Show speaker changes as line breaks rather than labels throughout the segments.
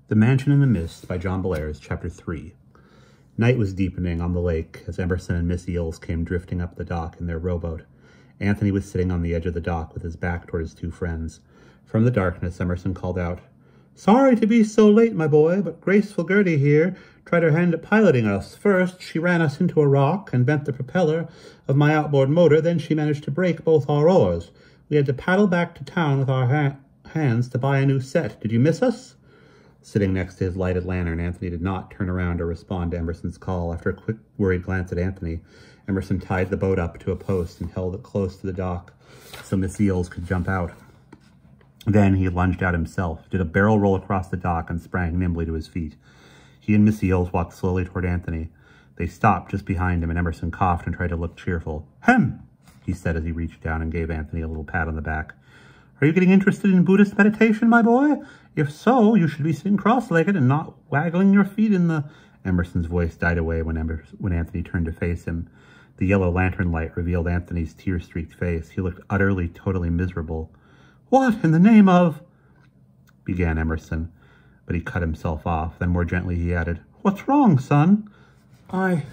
The Mansion in the Mist by John Bellairs, Chapter 3. Night was deepening on the lake as Emerson and Miss Eels came drifting up the dock in their rowboat. Anthony was sitting on the edge of the dock with his back toward his two friends. From the darkness, Emerson called out, "Sorry to be so late, my boy, but Graceful Gertie here tried her hand at piloting us. First, she ran us into a rock and bent the propeller of my outboard motor. Then she managed to break both our oars. We had to paddle back to town with our hands to buy a new set. Did you miss us?" Sitting next to his lighted lantern, Anthony did not turn around or respond to Emerson's call. After a quick, worried glance at Anthony, Emerson tied the boat up to a post and held it close to the dock so Miss Eels could jump out. Then he lunged out himself, did a barrel roll across the dock, and sprang nimbly to his feet. He and Miss Eels walked slowly toward Anthony. They stopped just behind him, and Emerson coughed and tried to look cheerful. "Hem!" he said as he reached down and gave Anthony a little pat on the back. "Are you getting interested in Buddhist meditation, my boy? If so, you should be sitting cross-legged and not waggling your feet in the—" Emerson's voice died away when Anthony turned to face him. The yellow lantern light revealed Anthony's tear-streaked face. He looked utterly, totally miserable. "What in the name of—" began Emerson, but he cut himself off. Then more gently he added, "What's wrong, son?" I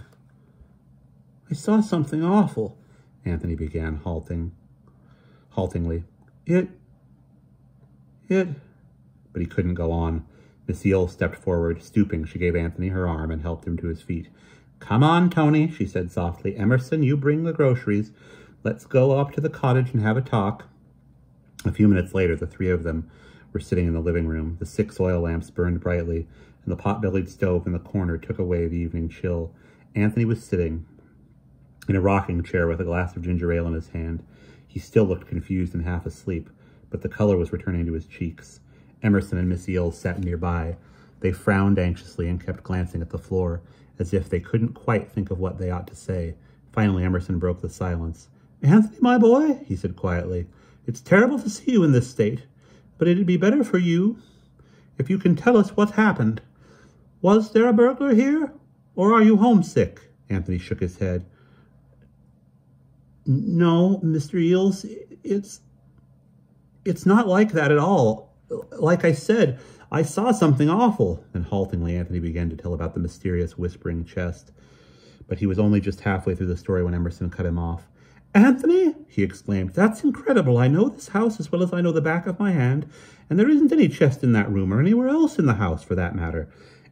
saw something awful," Anthony began, haltingly. But he couldn't go on. Miss Eels stepped forward. Stooping, she gave Anthony her arm and helped him to his feet. "Come on, Tony," she said softly. "Emerson, you bring the groceries. Let's go up to the cottage and have a talk." A few minutes later, the three of them were sitting in the living room. The 6 oil lamps burned brightly, and the pot-bellied stove in the corner took away the evening chill. Anthony was sitting in a rocking chair with a glass of ginger ale in his hand. He still looked confused and half asleep, but the color was returning to his cheeks. Emerson and Miss Eels sat nearby. They frowned anxiously and kept glancing at the floor, as if they couldn't quite think of what they ought to say. Finally, Emerson broke the silence. "Anthony, my boy," he said quietly, "it's terrible to see you in this state, but it'd be better for you if you can tell us what happened. Was there a burglar here, or are you homesick?" Anthony shook his head. "No, Mr. Eels, it's not like that at all. Like I said, I saw something awful." And haltingly, Anthony began to tell about the mysterious whispering chest. But he was only just halfway through the story when Emerson cut him off. "Anthony," he exclaimed, "that's incredible. I know this house as well as I know the back of my hand, and there isn't any chest in that room or anywhere else in the house, for that matter."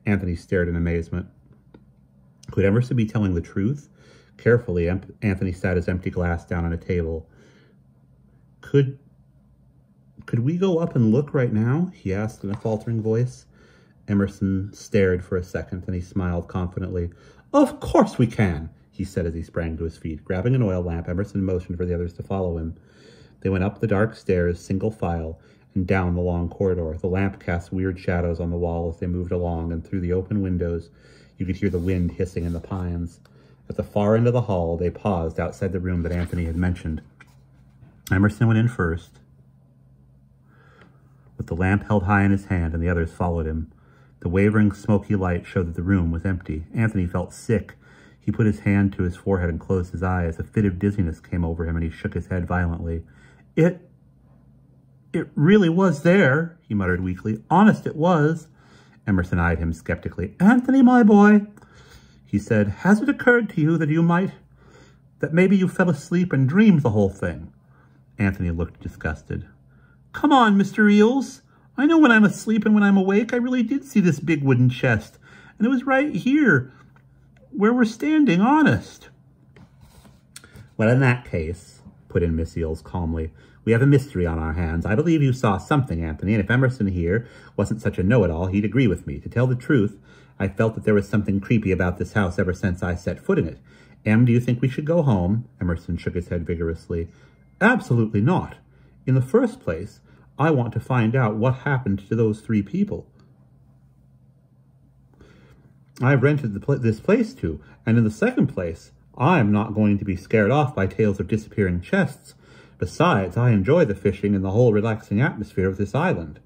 Anthony stared in amazement. Could Emerson be telling the truth? Carefully, Anthony sat his empty glass down on a table. Could we go up and look right now?" he asked in a faltering voice. Emerson stared for a second, and he smiled confidently. "Of course we can," he said as he sprang to his feet. Grabbing an oil lamp, Emerson motioned for the others to follow him. They went up the dark stairs, single file, and down the long corridor. The lamp cast weird shadows on the wall as they moved along, and through the open windows you could hear the wind hissing in the pines. At the far end of the hall, they paused outside the room that Anthony had mentioned. Emerson went in first, with the lamp held high in his hand, and the others followed him. The wavering, smoky light showed that the room was empty. Anthony felt sick. He put his hand to his forehead and closed his eyes. A fit of dizziness came over him, and he shook his head violently. It really was there," he muttered weakly. "Honest, it was." Emerson eyed him skeptically. "Anthony, my boy," he said, "has it occurred to you that maybe you fell asleep and dreamed the whole thing?" Anthony looked disgusted. "Come on, Mr. Eels. I know when I'm asleep and when I'm awake. I really did see this big wooden chest. And it was right here, where we're standing, honest." "Well, in that case," put in Miss Eels calmly, "we have a mystery on our hands. I believe you saw something, Anthony, and if Emerson here wasn't such a know-it-all, he'd agree with me. To tell the truth, I felt that there was something creepy about this house ever since I set foot in it. Em, do you think we should go home?" Emerson shook his head vigorously. "Absolutely not. In the first place, I want to find out what happened to those 3 people I've rented this place to. And in the second place, I'm not going to be scared off by tales of disappearing chests. Besides, I enjoy the fishing and the whole relaxing atmosphere of this island."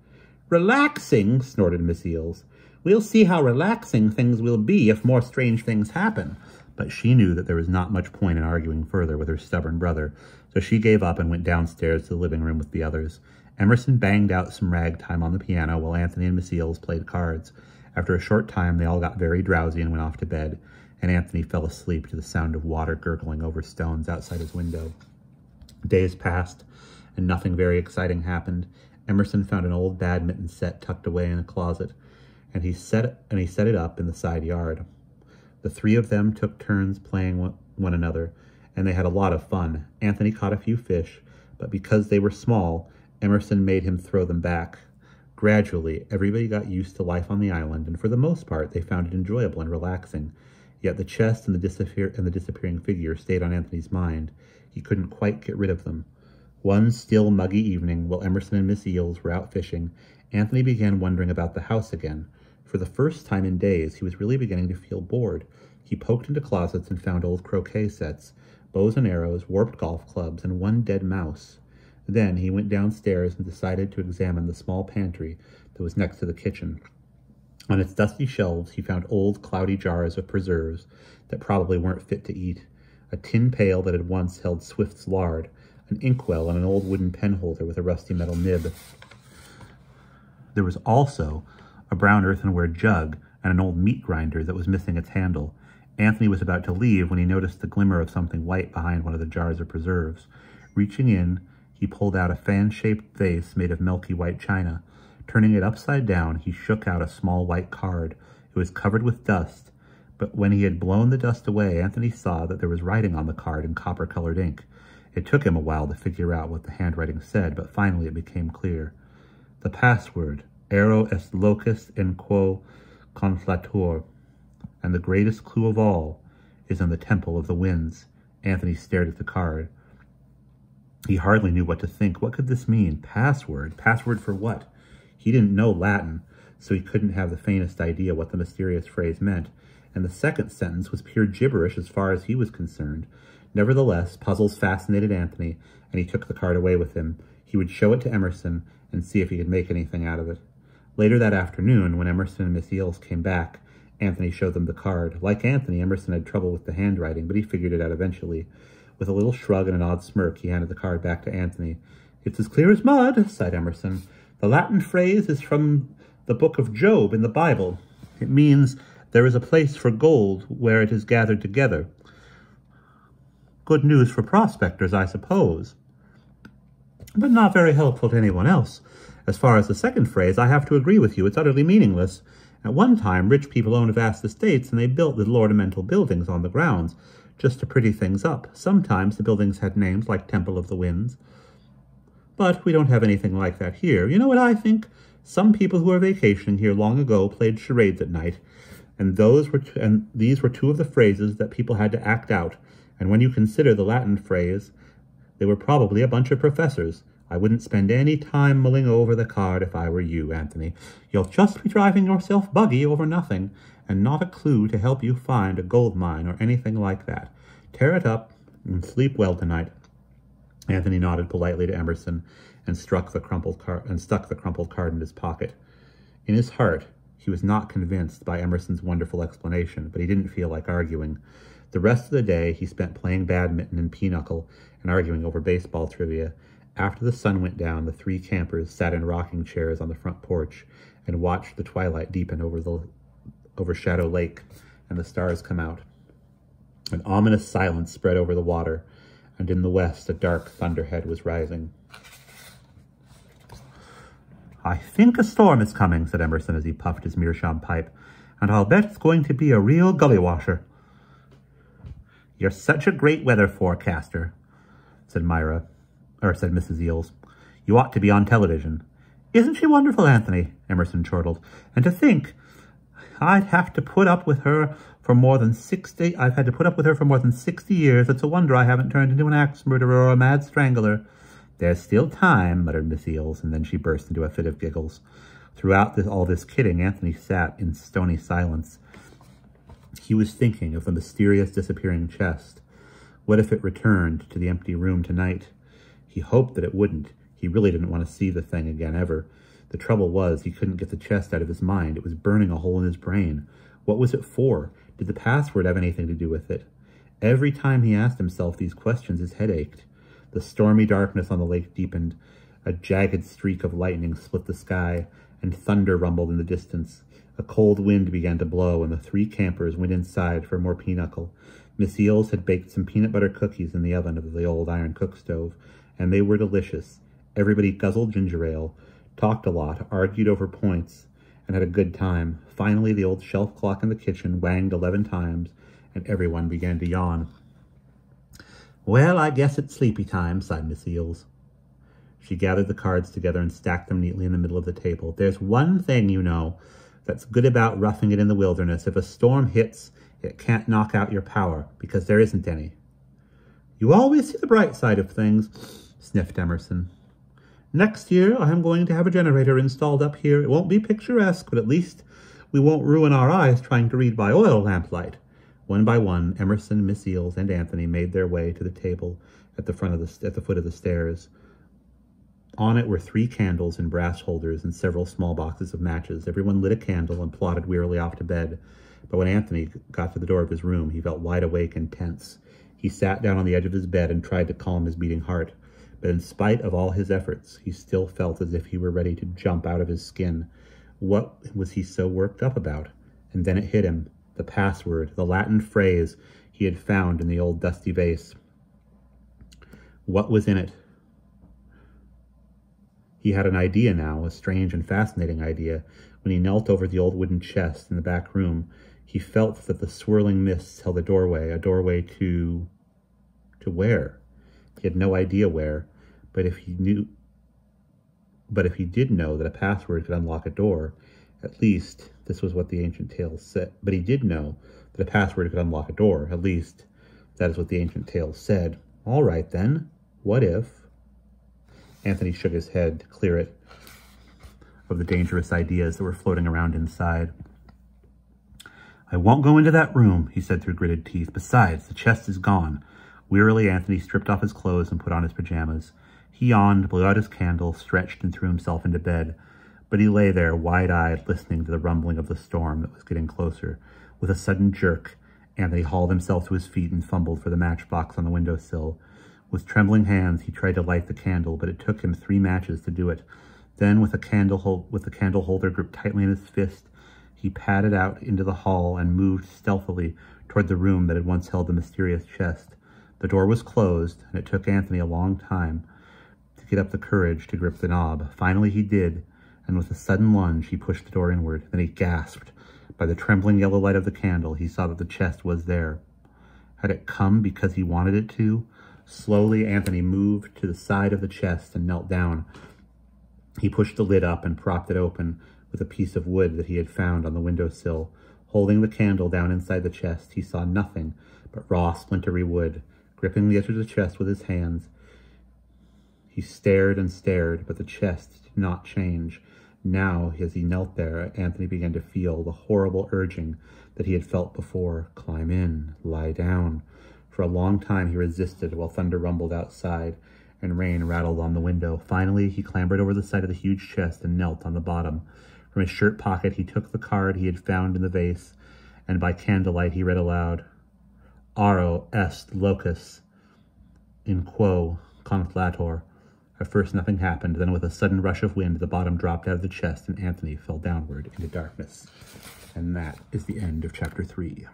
"Relaxing?" snorted Miss Eels. "We'll see how relaxing things will be if more strange things happen." But she knew that there was not much point in arguing further with her stubborn brother, so she gave up and went downstairs to the living room with the others. Emerson banged out some ragtime on the piano while Anthony and Miss Eels played cards. After a short time, they all got very drowsy and went off to bed, and Anthony fell asleep to the sound of water gurgling over stones outside his window. Days passed, and nothing very exciting happened. Emerson found an old badminton set tucked away in a closet, and he set it up in the side yard. The three of them took turns playing one another, and they had a lot of fun. Anthony caught a few fish, but because they were small, Emerson made him throw them back. Gradually, everybody got used to life on the island, and for the most part, they found it enjoyable and relaxing. Yet the chest and the disappearing figure stayed on Anthony's mind. He couldn't quite get rid of them. One still, muggy evening, while Emerson and Miss Eels were out fishing, Anthony began wondering about the house again. For the first time in days, he was really beginning to feel bored. He poked into closets and found old croquet sets, bows and arrows, warped golf clubs, and one dead mouse. Then he went downstairs and decided to examine the small pantry that was next to the kitchen. On its dusty shelves, he found old, cloudy jars of preserves that probably weren't fit to eat, a tin pail that had once held Swift's lard, an inkwell, and an old wooden pen holder with a rusty metal nib. There was also a brown earthenware jug and an old meat grinder that was missing its handle. Anthony was about to leave when he noticed the glimmer of something white behind one of the jars of preserves. Reaching in, he pulled out a fan-shaped vase made of milky white china. Turning it upside down, he shook out a small white card. It was covered with dust, but when he had blown the dust away, Anthony saw that there was writing on the card in copper-colored ink. It took him a while to figure out what the handwriting said, but finally it became clear. The password, Ero est locus in quo conflatur, and the greatest clue of all is in the Temple of the Winds. Anthony stared at the card. He hardly knew what to think. What could this mean? Password? Password for what? He didn't know Latin, so he couldn't have the faintest idea what the mysterious phrase meant, and the second sentence was pure gibberish as far as he was concerned. Nevertheless, puzzles fascinated Anthony, and he took the card away with him. He would show it to Emerson and see if he could make anything out of it. Later that afternoon, when Emerson and Miss Eels came back, Anthony showed them the card. Like Anthony, Emerson had trouble with the handwriting, but he figured it out eventually. With a little shrug and an odd smirk, he handed the card back to Anthony. "It's as clear as mud," sighed Emerson. "The Latin phrase is from the book of Job in the Bible. It means there is a place for gold where it is gathered together. Good news for prospectors, I suppose, but not very helpful to anyone else. As far as the second phrase, I have to agree with you. It's utterly meaningless. At one time, rich people owned vast estates, and they built little ornamental buildings on the grounds, just to pretty things up. Sometimes the buildings had names like Temple of the Winds. But we don't have anything like that here. You know what I think? Some people who were vacationing here long ago played charades at night, and these were two of the phrases that people had to act out. And when you consider the Latin phrase, they were probably a bunch of professors. I wouldn't spend any time mulling over the card if I were you, Anthony. You'll just be driving yourself buggy over nothing, and not a clue to help you find a gold mine or anything like that. Tear it up and sleep well tonight." Anthony nodded politely to Emerson and stuck the crumpled card in his pocket. In his heart, he was not convinced by Emerson's wonderful explanation, but he didn't feel like arguing. The rest of the day he spent playing badminton and pinochle and arguing over baseball trivia. After the sun went down, the three campers sat in rocking chairs on the front porch and watched the twilight deepen over Shadow Lake and the stars come out. An ominous silence spread over the water, and in the west a dark thunderhead was rising. "I think a storm is coming," said Emerson as he puffed his meerschaum pipe, "and I'll bet it's going to be a real gully washer." "You're such a great weather forecaster," said Mrs. Eels. "You ought to be on television." "Isn't she wonderful, Anthony?" Emerson chortled. "And to think, I've had to put up with her for more than 60 years. It's a wonder I haven't turned into an axe murderer or a mad strangler." "There's still time," muttered Miss Eels, and then she burst into a fit of giggles. Throughout all this kidding, Anthony sat in stony silence. He was thinking of the mysterious disappearing chest. What if it returned to the empty room tonight? He hoped that it wouldn't. He really didn't want to see the thing again, ever. The trouble was, he couldn't get the chest out of his mind. It was burning a hole in his brain. What was it for? Did the password have anything to do with it? Every time he asked himself these questions, his head ached. The stormy darkness on the lake deepened A jagged streak of lightning split the sky, and thunder rumbled in the distance. A cold wind began to blow, and the three campers went inside for more pinochle. Miss Eels had baked some peanut butter cookies in the oven of the old iron cook stove, and they were delicious. Everybody guzzled ginger ale, talked a lot, argued over points, and had a good time. Finally, the old shelf clock in the kitchen wanged 11 times, and everyone began to yawn. "Well, I guess it's sleepy time," sighed Miss Eels. She gathered the cards together and stacked them neatly in the middle of the table. "There's one thing, you know, that's good about roughing it in the wilderness. If a storm hits, it can't knock out your power, because there isn't any." "You always see the bright side of things," sniffed Emerson. "Next year, I am going to have a generator installed up here. It won't be picturesque, but at least we won't ruin our eyes trying to read by oil lamplight." One by one, Emerson, Miss Eels, and Anthony made their way to the table at the foot of the stairs. On it were 3 candles in brass holders and several small boxes of matches. Everyone lit a candle and plodded wearily off to bed. But when Anthony got to the door of his room, he felt wide awake and tense. He sat down on the edge of his bed and tried to calm his beating heart. But in spite of all his efforts, he still felt as if he were ready to jump out of his skin. What was he so worked up about? And then it hit him. The password, the Latin phrase he had found in the old dusty vase. What was in it? He had an idea now, a strange and fascinating idea. When he knelt over the old wooden chest in the back room, he felt that the swirling mists held a doorway to where? He had no idea where, but if he did know that a password could unlock a door, at least this was what the ancient tales said. But he did know that a password could unlock a door, at least that is what the ancient tales said. All right then, what if? Anthony shook his head to clear it of the dangerous ideas that were floating around inside. "I won't go into that room," he said through gritted teeth. "Besides, the chest is gone." Wearily, Anthony stripped off his clothes and put on his pajamas. He yawned, blew out his candle, stretched, and threw himself into bed. But he lay there, wide-eyed, listening to the rumbling of the storm that was getting closer. With a sudden jerk, Anthony hauled himself to his feet and fumbled for the matchbox on the windowsill. With trembling hands, he tried to light the candle, but it took him 3 matches to do it. Then, with the candle holder gripped tightly in his fist, he padded out into the hall and moved stealthily toward the room that had once held the mysterious chest. The door was closed, and it took Anthony a long time to get up the courage to grip the knob. Finally, he did, and with a sudden lunge, he pushed the door inward. Then he gasped. By the trembling yellow light of the candle, he saw that the chest was there. Had it come because he wanted it to? Slowly, Anthony moved to the side of the chest and knelt down. He pushed the lid up and propped it open with a piece of wood that he had found on the windowsill. Holding the candle down inside the chest, he saw nothing but raw, splintery wood. Gripping the edge of the chest with his hands, he stared and stared, but the chest did not change. Now, as he knelt there, Anthony began to feel the horrible urging that he had felt before. Climb in, lie down. For a long time he resisted while thunder rumbled outside and rain rattled on the window. Finally, he clambered over the side of the huge chest and knelt on the bottom. From his shirt pocket, he took the card he had found in the vase, and by candlelight he read aloud, "Aro est locus in quo conflator." At first nothing happened. Then with a sudden rush of wind, the bottom dropped out of the chest and Anthony fell downward into darkness. And that is the end of chapter 3.